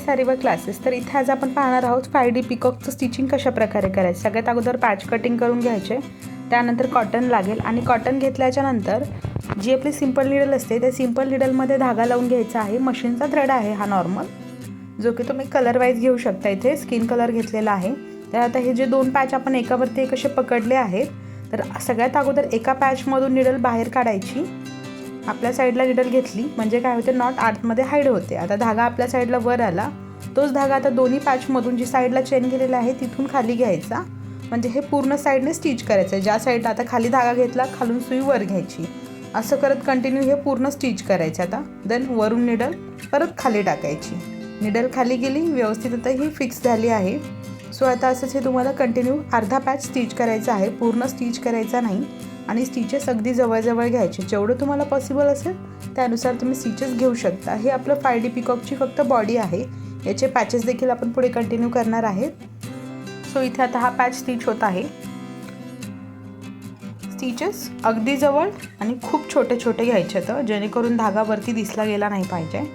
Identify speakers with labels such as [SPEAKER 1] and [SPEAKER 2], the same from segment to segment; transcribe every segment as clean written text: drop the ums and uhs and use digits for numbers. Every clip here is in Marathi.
[SPEAKER 1] सारीवर क्लासेस. तर इथे आज आपण पाहणार आहोत 5D पिकॉकचं स्टिचिंग कशा प्रकारे करायचं. सगळ्यात अगोदर पॅच कटिंग करून घ्यायचे, त्यानंतर कॉटन लागेल आणि कॉटन घेतल्याच्या नंतर जी आपली सिंपल निडल असते त्या सिंपल निडलमध्ये धागा लावून घ्यायचा आहे. मशीनचा थ्रेड आहे हा नॉर्मल, जो की तुम्ही कलर वाईज घेऊ शकता. इथे स्किन कलर घेतलेला आहे. तर आता हे जे दोन पॅच आपण एकावरती एक असे पकडले आहेत, तर सगळ्यात अगोदर एका पॅचमधून निडल बाहेर काढायची. आपल्या साईडला निडल घेतली म्हणजे काय होते, नॉट आतमध्ये हाईड होते. आता धागा आपल्या साईडला वर आला, तोच धागा आता दोन्ही पॅचमधून जी साईडला चेन केलेला आहे तिथून खाली घ्यायचा. म्हणजे हे पूर्ण साईडने स्टिच करायचं आहे. ज्या साईडला आता खाली धागा घेतला, खालून सुई वर घ्यायची. असं करत कंटिन्यू हे पूर्ण स्टिच करायचं. आता देन वरून निडल परत खाली टाकायची. निडल खाली गेली व्यवस्थित, आता ही फिक्स झाली आहे. सो आता असंच हे तुम्हाला कंटिन्यू अर्धा पॅच स्टिच करायचा आहे, पूर्ण स्टिच करायचा नाही. आणि स्टिचेस अगदी जवळजवळ घ्यायचे. जेवढं तुम्हाला पॉसिबल असेल त्यानुसार तुम्ही स्टिचेस घेऊ शकता. हे आपलं 5D पिकॉकची फक्त बॉडी आहे. याचे पॅचेस देखील आपण पुढे कंटिन्यू करणार आहेत. सो इथे आता हा पॅच स्टिच होत आहे. स्टिचेस अगदी जवळ आणि खूप छोटे छोटे घ्यायचे आहेत, जेणेकरून धागा वरती दिसला गेला नाही पाहिजे.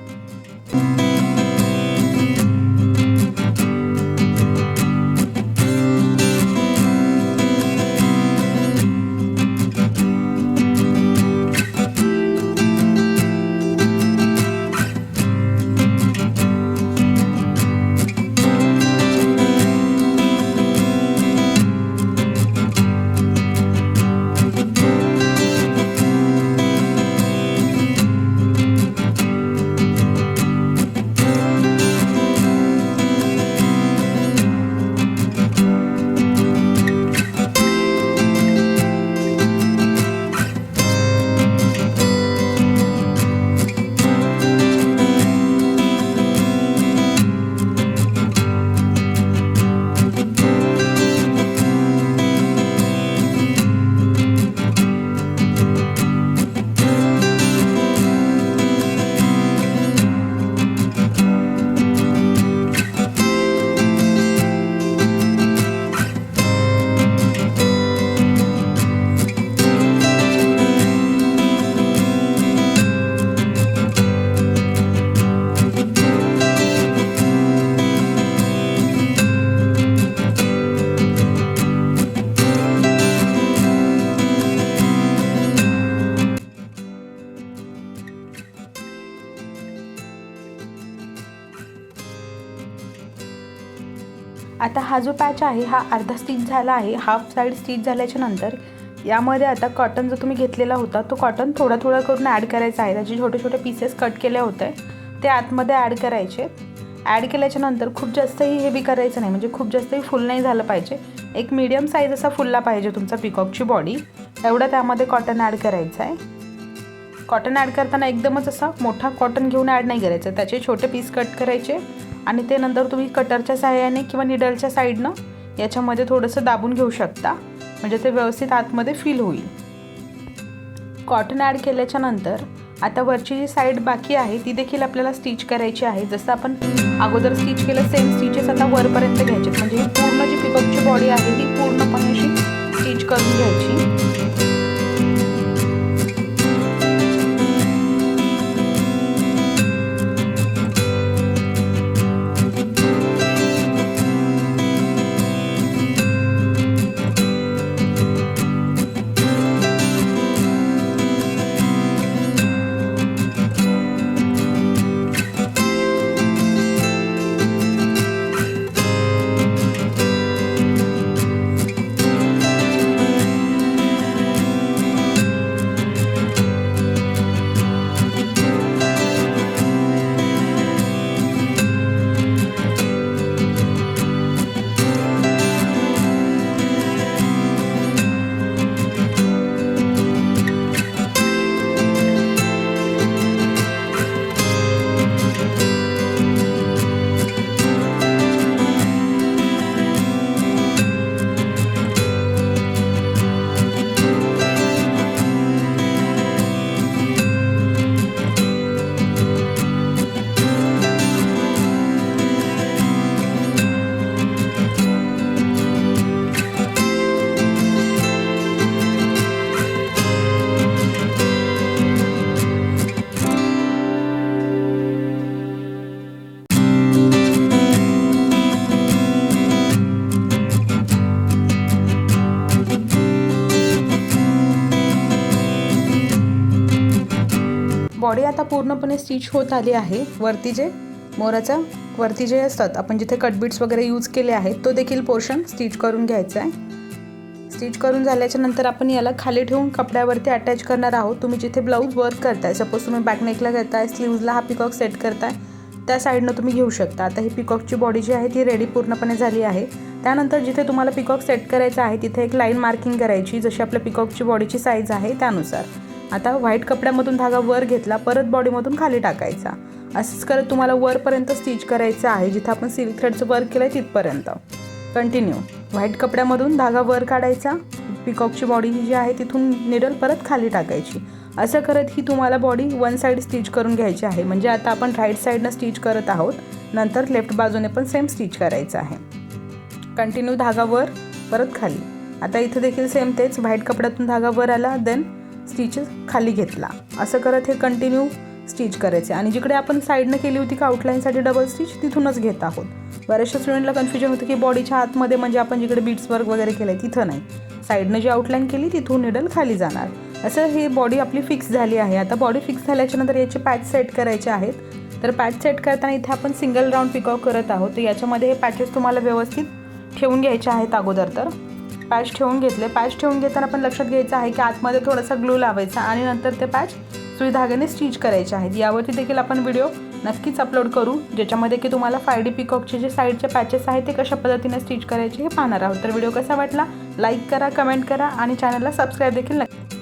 [SPEAKER 1] आता हा जो पॅच आहे हा अर्धा स्टिच झाला आहे. हाफ साईड स्टिच झाल्याच्या नंतर यामध्ये आता कॉटन जो तुम्ही घेतलेला होता तो कॉटन थोडा थोडा करून ॲड करायचा आहे. त्याचे छोटे छोटे पीसेस कट केले होते ते आतमध्ये ॲड करायचे. ॲड केल्याच्या नंतर खूप जास्तही हेवी करायचं नाही, म्हणजे खूप जास्तही फुल नाही झालं पाहिजे. एक मीडियम साईज असा फुलला पाहिजे तुमचा पिकॉकची बॉडी, एवढा त्यामध्ये कॉटन ॲड करायचं आहे. कॉटन ॲड करताना एकदमच असा मोठा कॉटन घेऊन ॲड नाही करायचं. त्याचे छोटे पीस कट करायचे आणि ते नंतर तुम्ही कटरच्या साहाय्याने किंवा निडलच्या साईडनं याच्यामध्ये थोडंसं दाबून घेऊ शकता, म्हणजे ते व्यवस्थित आतमध्ये फील होईल. कॉटन ॲड केल्याच्या नंतर आता वरची जी साईड बाकी आहे ती देखील आपल्याला स्टिच करायची आहे. जसं आपण अगोदर स्टिच केलं सेम स्टिचेस आता वरपर्यंत घ्यायचे. म्हणजे ही पूर्ण जी पिकॉकची बॉडी आहे ही पूर्णपणे अशी स्टिच करून घ्यायची. बॉडी आता पूर्णपणे स्टिच होत आली आहे. वरती जे मोराचा वरती जे असतात आपण जिथे कटबीट्स वगैरे यूज केले आहेत तो देखील पोर्शन स्टिच करून घ्यायचा आहे. स्टिच करून झाल्याच्या नंतर आपण याला खाली ठेवून कपड्यावरती अटॅच करणार आहोत. तुम्ही जिथे ब्लाऊज वर्क करताय, सपोज तुम्ही बॅकनेकला करताय, स्लीव्जला हा पिकॉक सेट करताय, त्या साईडनं तुम्ही घेऊ शकता. आता ही पिकॉकची बॉडी जी आहे ती रेडी पूर्णपणे झाली आहे. त्यानंतर जिथे तुम्हाला पिकॉक सेट करायचं आहे तिथे एक लाईन मार्किंग करायची, जशी आपल्या पिकॉकची बॉडीची साईज आहे त्यानुसार. आता व्हाईट कपड्यामधून धागा वर घेतला, परत बॉडीमधून खाली टाकायचा. असंच करत तुम्हाला वरपर्यंत स्टिच करायचं आहे, जिथं आपण सिल्क थ्रेडचं वर्क केलं आहे तिथपर्यंत. कंटिन्यू व्हाईट कपड्यामधून धागा वर काढायचा, पिकॉकची बॉडी जी आहे तिथून निडल परत खाली टाकायची. असं करत ही तुम्हाला बॉडी वन साईड स्टिच करून घ्यायची आहे. म्हणजे आता आपण राईट साईडनं स्टिच करत आहोत, नंतर लेफ्ट बाजूने पण सेम स्टिच करायचं आहे. कंटिन्यू धागा वर परत खाली. आता इथं देखील सेम तेच, व्हाईट कपड्यातून धागा वर आला, देन स्टिच खाली घेतला. असं करत हे कंटिन्यू स्टिच करायचे. आणि जिकडे आपण साईडनं केली होती का आउटलाईनसाठी डबल स्टिच, तिथूनच घेत आहोत. बऱ्याचशा स्टुडंटला कन्फ्युजन होतं की बॉडीच्या आतमध्ये म्हणजे आपण जिकडे बीट्स वर्क वगैरे केलं आहे तिथं नाही, साईडनं जी आउटलाईन केली तिथून निडल खाली जाणार. असं हे बॉडी आपली फिक्स झाली आहे. आता बॉडी फिक्स झाल्याच्या नंतर याचे पॅच सेट करायचे आहेत. तर पॅच सेट करताना इथे आपण सिंगल राऊंड पिकॉक करत आहोत. तर याच्यामध्ये हे पॅचेस तुम्हाला व्यवस्थित ठेवून घ्यायचे आहेत. अगोदर तर पॅच ठेवून घेतले. पॅच ठेवून घेताना पण लक्षात घ्यायचं आहे की आतमध्ये थोडासा ग्लू लावायचा आणि नंतर ते पॅच सुई धाग्याने स्टिच करायचे आहेत. यावरती देखील आपण व्हिडिओ नक्कीच अपलोड करू, ज्याच्यामध्ये की तुम्हाला 5D पिकॉकचे जे साईडचे पॅचेस आहेत ते कशा पद्धतीने स्टिच करायचे हे पाहणार आहोत. तर व्हिडिओ कसा वाटला लाईक करा, कमेंट करा आणि चॅनलला सबस्क्राईब देखील नक्की